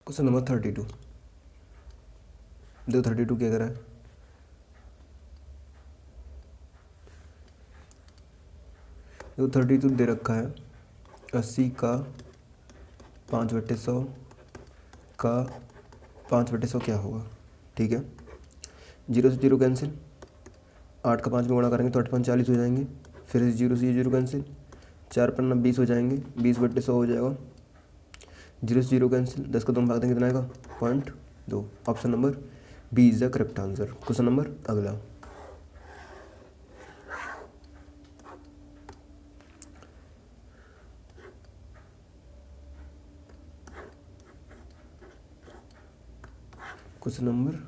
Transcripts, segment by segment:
Question number 32। देखो 32 क्या करा है, देखो 32 दे रखा है 80 का 5/100 का 5/100 क्या होगा। ठीक है, 0 से 0 कैंसिल, 8 का 5 में गुणा करेंगे तो 8 5 40 हो जाएंगे। फिर से 0 से 0 कैंसिल, 4 5 20 हो जाएंगे, 20/100 हो जाएगा। 0 से 0 कैंसिल, 10 का 2 भाग देंगे कितना आएगा 0.2। Option number B is the correct answer. Question number अगला, क्वेश्चन नंबर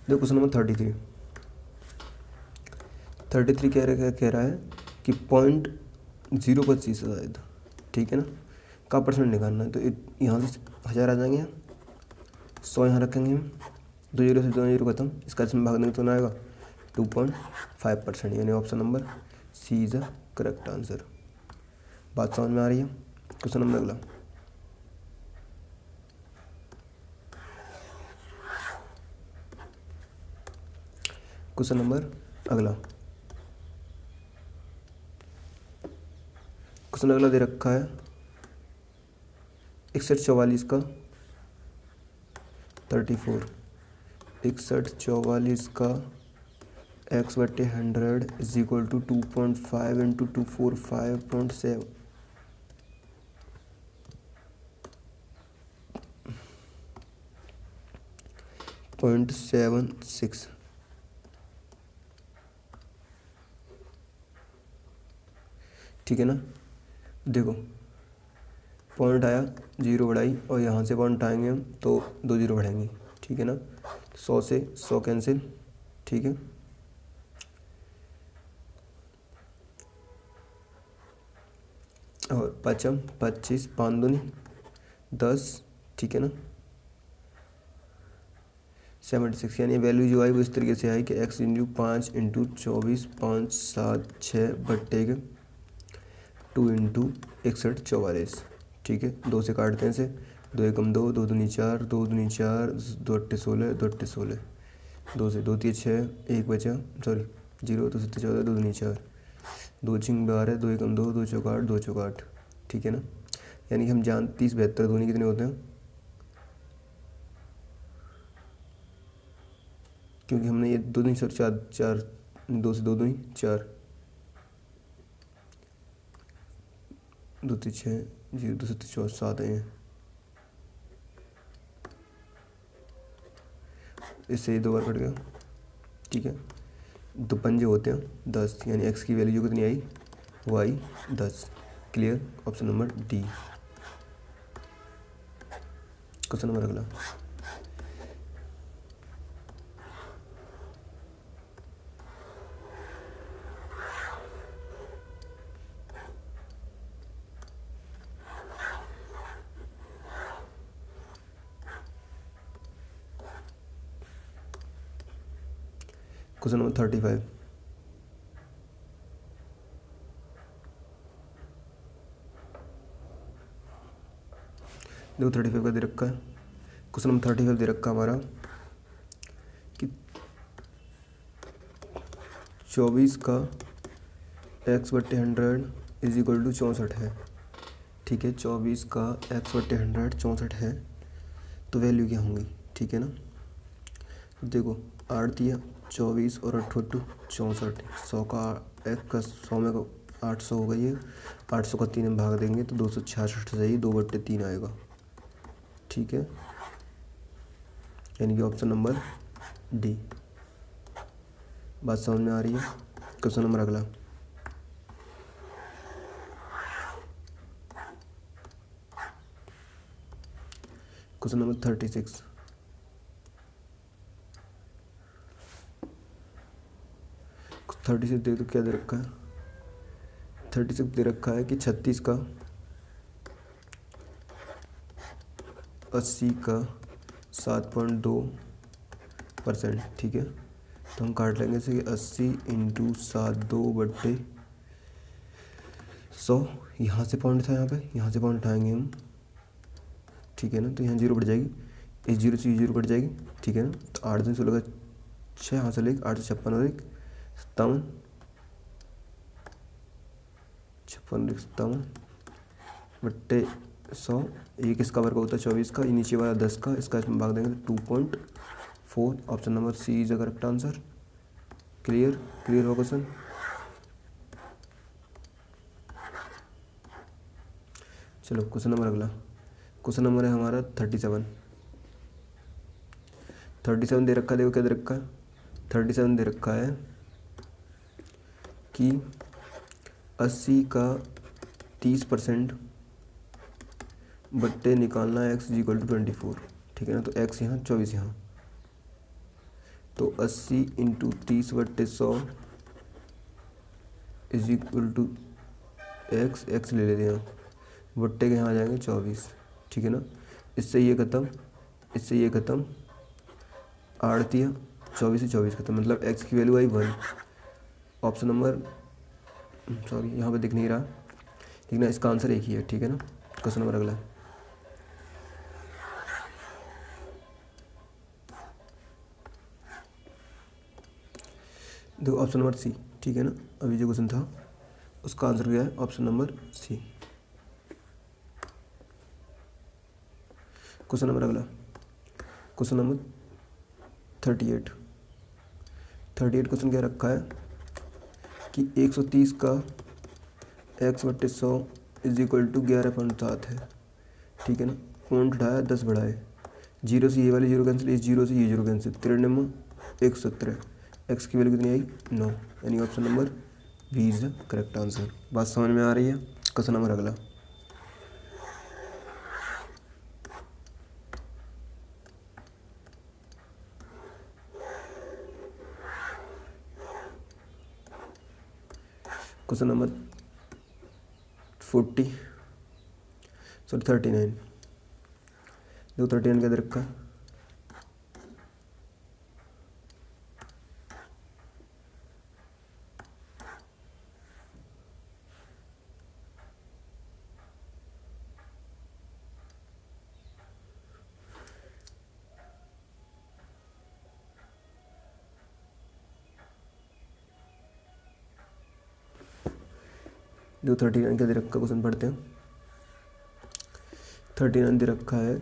देखो क्वेश्चन नंबर 33 कह रहा है कि 0.025 है शायद। ठीक है ना, का परसेंट निकालना है। तो यहाँ से 1000 आ जाएंगे, 100 यहाँ रखेंगे हम, 2 0 से 2 0 खत्म, इसका इसमें भाग देंगे तो ना आएगा 2.5%, यानी option number C is the correct answer. बात समझ में आ रही है। क्वेश्चन नंबर अगला, क्वेश्चन नंबर अगला, क्वेश्चन अगला दे रखा है 6144 का 34, 6144 का x/100 is equal to 2.5 into 245.7 0.76। ठीक है ना, देखो पॉइंट आया, 0 बढ़ाई और यहाँ से पॉइंट आएंगे हम तो 2 0 बढ़ाएंगे। ठीक है ना, 100 से 100 कैंसिल। ठीक है, और 5 25, 5 दूनी 10। ठीक है ना, 76, यानी वैल्यू जो आई वो इस तरीके से आई कि x इंटू 5 इंटू 24 5 7 6 बट्टे के 2 इंटू 6144। ठीक है, 2 से काटते हैं इसे, 2 एकम 2, 2 दूनी 4, 2 दूनी 4, 2 अट्ठे 16, 2 अट्ठे 16, 2 से 2 3 6, 1 बचा, सॉरी 0, 2 7 14, 2 दूनी 4, 2 छिंग 12, 2 एकम 2, 2 चौक 8, 2 चौक 8। ठीक है ना, यानी हम जान 30 72 दूनी कितने होते हैं, क्योंकि हमने ये 2 दूनी 4 4, 2 से 2 दूनी 4, 2 3 6, 0 2 7 4 7 है, इससे ये 2 बार कट गया। ठीक है, 2 पंजे होते हैं 10, यानी x की वैल्यू कितनी आई, वो आई 10। Clear, option number D. Question number अगला, क्वेश्चन नंबर 35। देखो 35 का दे रखा है, क्वेश्चन नंबर 35 दे रखा हमारा कि 24 का x/100 इज इक्वल टू 64 है। ठीक है। 24 का x/100 64 है, तो वैल्यू क्या होंगी, ठीक है ना। देखो 8 दिया, 24 और 8 64, 100 का एक का 100 में को 800 हो गई है, 800 का 3 में भाग देंगे तो 266 सही, 2/3 आएगा, ठीक है। यानी कि ऑप्शन नंबर डी। बात समझ में आ रही है। क्वेश्चन नंबर अगला, क्वेश्चन नंबर 36। देख तो क्या दे रखा है, 36 दे रखा है कि 36 का 80 का 7.2%, ठीक है। तो हम काट लेंगे इसे कि 80 इंटू 7 2/100। यहाँ से पॉइंट था, यहाँ से पॉइंट उठाएंगे हम, ठीक है ना। तो यहाँ 0 बढ़ जाएगी, इस 0 से 0 कट जाएगी, ठीक है ना। तो 8 दिन 16 का 6 यहाँ से लेके 8 से 56 और 1 57, 56 बट्टे 100। ये किसका वर्ग होता है, 24 का, ये नीचे वाला 10 का, इसका इसमें भाग देंगे तो 2.4। Option number C is the correct answer. Clear हो क्वेश्चन। चलो क्वेश्चन नंबर अगला, क्वेश्चन नंबर है हमारा 37। 37 दे रखा है, देखो क्या दे रखा है, 37 दे रखा है कि 80 का 30% बट्टे निकालना है x = 24, ठीक है ना। तो x यहाँ 24 यहाँ, तो 80 इंटू 30/100 = x ले लेते हैं, बट्टे के यहाँ आ जाएंगे 24, ठीक है ना। इससे ये ख़त्म, इससे ये ख़त्म, 8 दिया, 24 से 24 ख़त्म, मतलब x की वैल्यू आई 1। ऑप्शन नंबर, सॉरी यहाँ पे दिख नहीं रहा, लेकिन इसका आंसर एक ही है, ठीक है ना। क्वेश्चन नंबर अगला, देखो ऑप्शन नंबर सी, ठीक है ना। अभी जो क्वेश्चन था उसका आंसर क्या है, option number C. Question number अगला, क्वेश्चन नंबर 38। क्वेश्चन क्या रखा है कि 130 का x/100 = 11.7 है, ठीक है ना। पॉइंट उठाया, 10 बढ़ाए, 0 से ये वाली 0 कैंसिल, इस 0 से ये 0 कैंसिल, 93 117, एक्स की वैल्यू कितनी आई 9, यानी option number B is the correct answer. बात समझ में आ रही है। क्वेश्चन नंबर अगला, क्वेश्चन नंबर 39। देखो 39 क्या दे रखा है, जो 39 क्या दे रखा है, क्वेश्चन पढ़ते हैं। 39 दे रखा है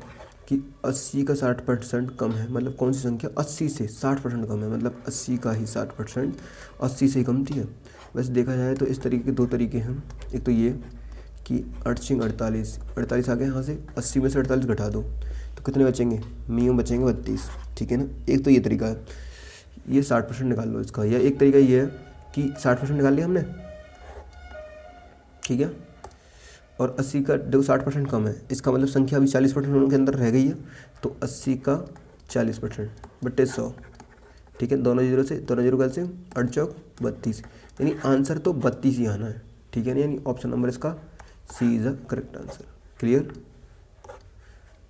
कि 80 का 60% कम है, मतलब कौन सी संख्या 80 से 60% कम है, मतलब 80 का ही 60% 80 से ही कम थी है। वैसे देखा जाए तो इस तरीके के दो तरीके हैं, एक तो ये कि 48 आ गए यहाँ से, 80 में से 48 घटा दो तो कितने बचेंगे, मिनिमम बचेंगे 32, ठीक है ना। एक तो ये तरीका है, ये 60% निकाल लो इसका, या एक तरीका ये है कि 60% निकाल लिया हमने, ठीक है, और 80 का देखो 60% कम है, इसका मतलब संख्या अभी 40% उनके अंदर रह गई है, तो 80 का 40% बट्टे 100, ठीक है। दोनों जीरो से दोनों जीरो कैसे 8 चौक 32, यानी आंसर तो 32 ही आना है, ठीक है ना। यानी ऑप्शन नंबर इसका C is the correct answer. Clear.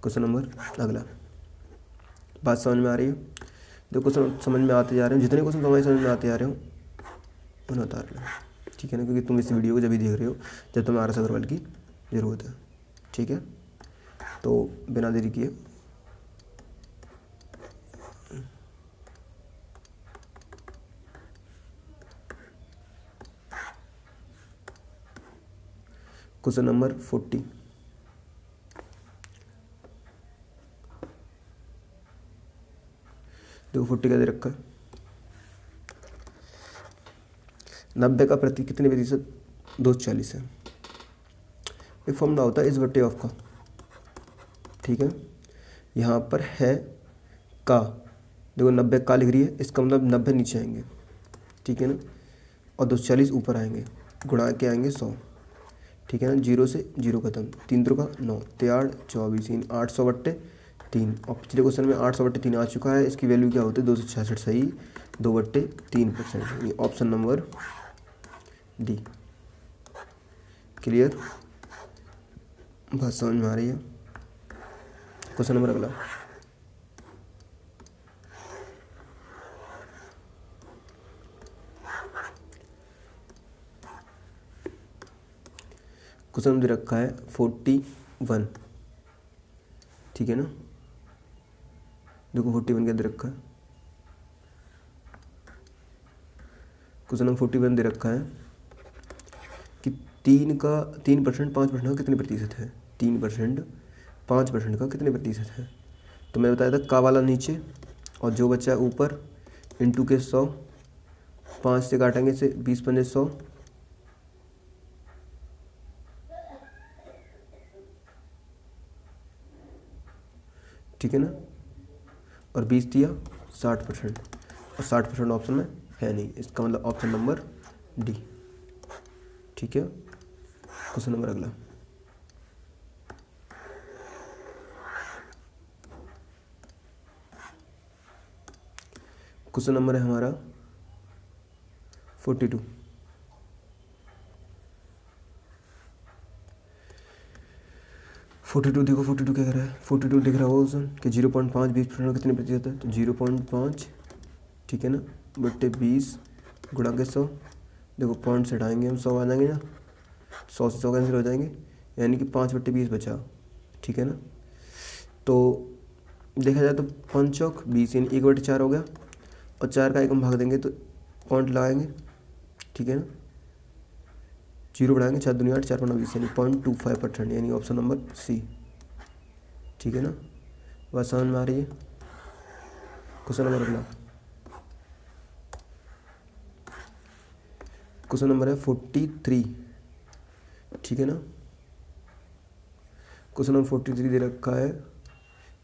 Question number अगला, बात समझ में आ रही है। जो क्वेश्चन समझ में आते जा रहे हैं, जितने क्वेश्चन तुम्हारे समझ में आते जा रहे हो उन्हें उतार लो, ठीक है ना, क्योंकि तुम इस वीडियो को जब भी देख रहे हो जब तुम्हें आर.एस. अग्रवाल की ज़रूरत है, ठीक है। तो बिना देरी किए क्वेश्चन नंबर 40। देखो 40 का दे रखा है, 90 का प्रति कितने प्रतिशत, 240 है। एक फॉर्मूला होता है इस बट्टे ऑफ का, ठीक है। यहाँ पर है का, देखो 90 का लिख रही है, इसका मतलब 90 नीचे आएंगे, ठीक है ना, और 240 ऊपर आएंगे, गुणा के आएंगे 100, ठीक है ना। 0 से 0 खत्म, 3 3 का 9, 3 24 3 800 बट्टे 3, और पिछले क्वेश्चन में 800 बट्टे 3 आ चुका है। इसकी वैल्यू क्या होती है, 266, सही 2/3%, ये ऑप्शन नंबर डी। क्लियर, बात समझ में आ रही है। क्वेश्चन नंबर अगला, क्वेश्चन दे रखा है 41, ठीक है ना। देखो 41 क्या दे रखा है, क्वेश्चन नंबर 41 दे रखा है कि 3% 5% का कितने प्रतिशत है, 3% 5% का कितने प्रतिशत है। तो मैं बताया था का वाला नीचे और जो बच्चा ऊपर इंटू के 100, 5 से काटेंगे से 20 पंजे 100, ठीक है ना, और 20 दिया 60%, और 60% ऑप्शन में है नहीं, इसका मतलब ऑप्शन नंबर डी, ठीक है। क्वेश्चन नंबर अगला, क्वेश्चन नंबर है हमारा 42। देखो 42 क्या कर रहा है, 42 दिख रहा होगा ऑप्शन कि 0.5 20% कितने प्रतिशत है, तो 0.5, ठीक है ना, बट्टे 20 गुणा के 100, देखो पॉइंट से हटाएंगे हम, 100 आ जाएंगे ना, 100 से 100 कैंसिल हो जाएंगे, यानी कि 5/20 बचा, ठीक है ना। तो देखा जाए तो 5 चौक 20 यानी 1/4 हो गया, और 4 का एक हम भाग देंगे तो पॉइंट लगाएंगे, ठीक है ना, 0 बढ़ाएंगे, 4 दूनी 8, 4 पंजा 20 यानी 0.25%, यानी ऑप्शन नंबर सी, ठीक है ना। बात समझ में आ रही है। क्वेश्चन नंबर अगला, क्वेश्चन नंबर है 43, ठीक है ना। क्वेश्चन नंबर 43 दे रखा है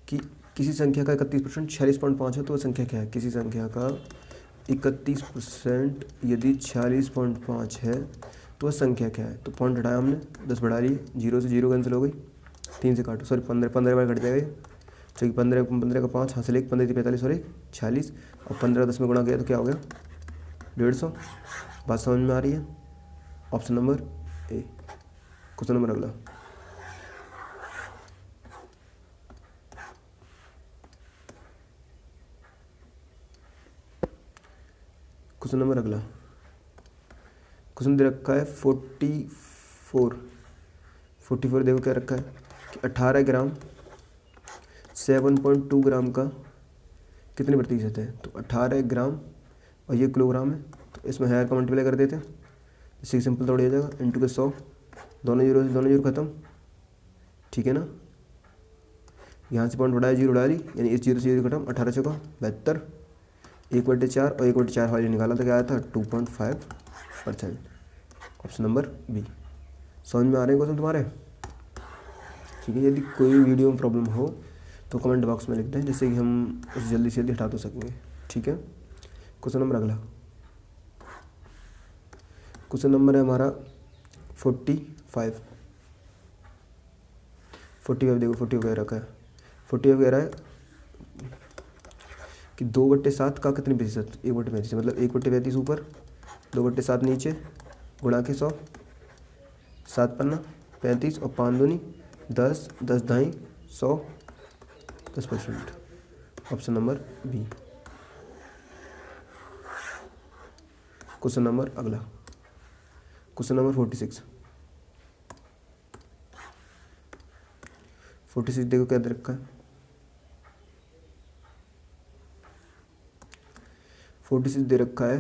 कि किसी संख्या का 31% 46.5 है, तो वह संख्या क्या है। किसी संख्या का 31% यदि 46.5 है तो वह संख्या क्या है। तो पॉइंट हटाया हमने, 10 बढ़ा लिए, 0 से 0 कैंसिल हो गई, 3 से काटो, सॉरी 15 बार कट जाएगा, क्योंकि 15 का 5 हासिल 1, 15 45 और 1 46, और 15 10 में गुणा किया तो क्या हो गया 150। बात समझ में आ रही है, option number A. Question number अगला, क्वेश्चन नंबर अगला, क्वेश्चन दे रखा है 44 देखो क्या रखा है कि 18 ग्राम 7.2 ग्राम का कितने प्रतिशत है। तो 18 ग्राम और ये किलोग्राम है, तो इसमें हायर का मल्टीप्लाई कर देते हैं, इससे सिंपल थोड़ी हो जाएगा, इंटू के 100, दोनों जीरो खत्म, ठीक है ना। यहाँ से पॉइंट बढ़ाया, 0 उड़ा ली, यानी इस 0 से 0 खत्म, 18 चौका 72, 1/4 और 1/4 वाली निकाला तो क्या आया था 2.5%, ऑप्शन नंबर बी। समझ में आ रहे हैं क्वेश्चन तुम्हारे, ठीक है। यदि कोई वीडियो में प्रॉब्लम हो तो कमेंट बॉक्स में लिख दें, जिससे कि हम उसे जल्दी से जल्दी हटा तो सकेंगे, ठीक है। क्वेश्चन नंबर अगला, क्वेश्चन नंबर है हमारा 45 देखो 45 कह रखा है, 45 कह रहा है कि 2/7 का कितने प्रतिशत, 1/35, मतलब 1/35 ऊपर 2/7 नीचे, गुणा के 100, 7 पन्ना 35 और 5 दूनी 10, 10 ढाई 100, 10%, option number B. Question number अगला, क्वेश्चन नंबर 46 देखो क्या दे रखा है, 46 दे रखा है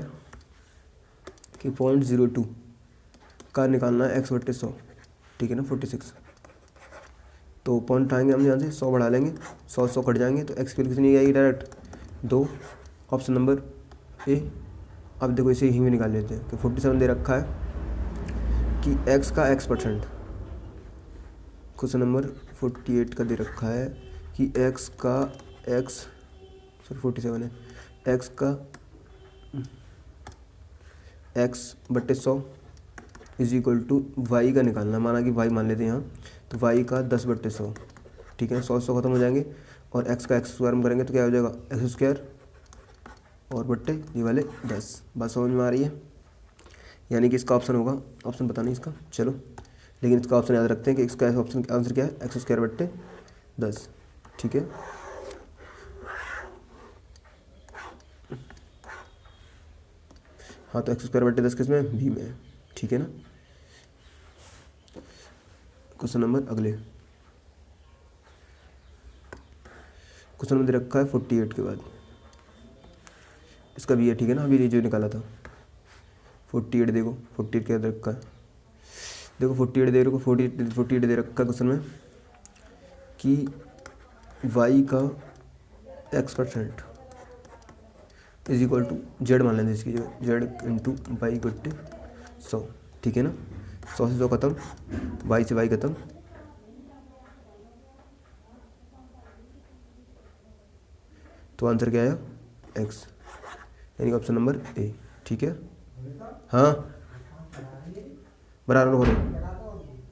कि 0.02 का निकालना है x/100, ठीक है ना। 46 तो पॉइंट आएंगे हम यहाँ से 100 बढ़ा लेंगे, 100 कट जाएंगे तो x की वैल्यू कितनी आएगी डायरेक्ट 2 ऑप्शन नंबर ए। अब देखो इसे ही में निकाल लेते हैं कि 47 दे रखा है कि x का x%। क्वेश्चन नंबर 48 का दे रखा है कि x का x, सॉरी 47 है, x का x/100 is equal to Y का निकालना, माना कि y मान लेते हैं यहाँ, तो y का 10/100, ठीक है। 100 खत्म हो जाएंगे और x का x² में करेंगे तो क्या हो जाएगा, x² और बट्टे ये वाले 10। बात समझ में आ रही है? यानी कि इसका ऑप्शन होगा, ऑप्शन पता नहीं इसका, चलो लेकिन इसका ऑप्शन याद रखते हैं कि इसका ऑप्शन आंसर क्या है, x²/10, ठीक है। हाँ तो x²/10 किस में, बी में, ठीक है ना। क्वेश्चन नंबर अगले, क्वेश्चन नंबर दे रखा है 48 के बाद, इसका भी है, ठीक है ना। अभी जो निकाला था 48, देखो 48 क्या दे रखा है, देखो 48 दे रखो, 48 दे रखा है क्वेश्चन में कि y का x% is equal to z मान लेंगे इसकी, जो जेड इंटू y/100, ठीक है ना। 100 से 100 खत्म, y से y खत्म, तो आंसर क्या आया, x, यानी ऑप्शन नंबर ए, ठीक है। हाँ बराबर हो रहे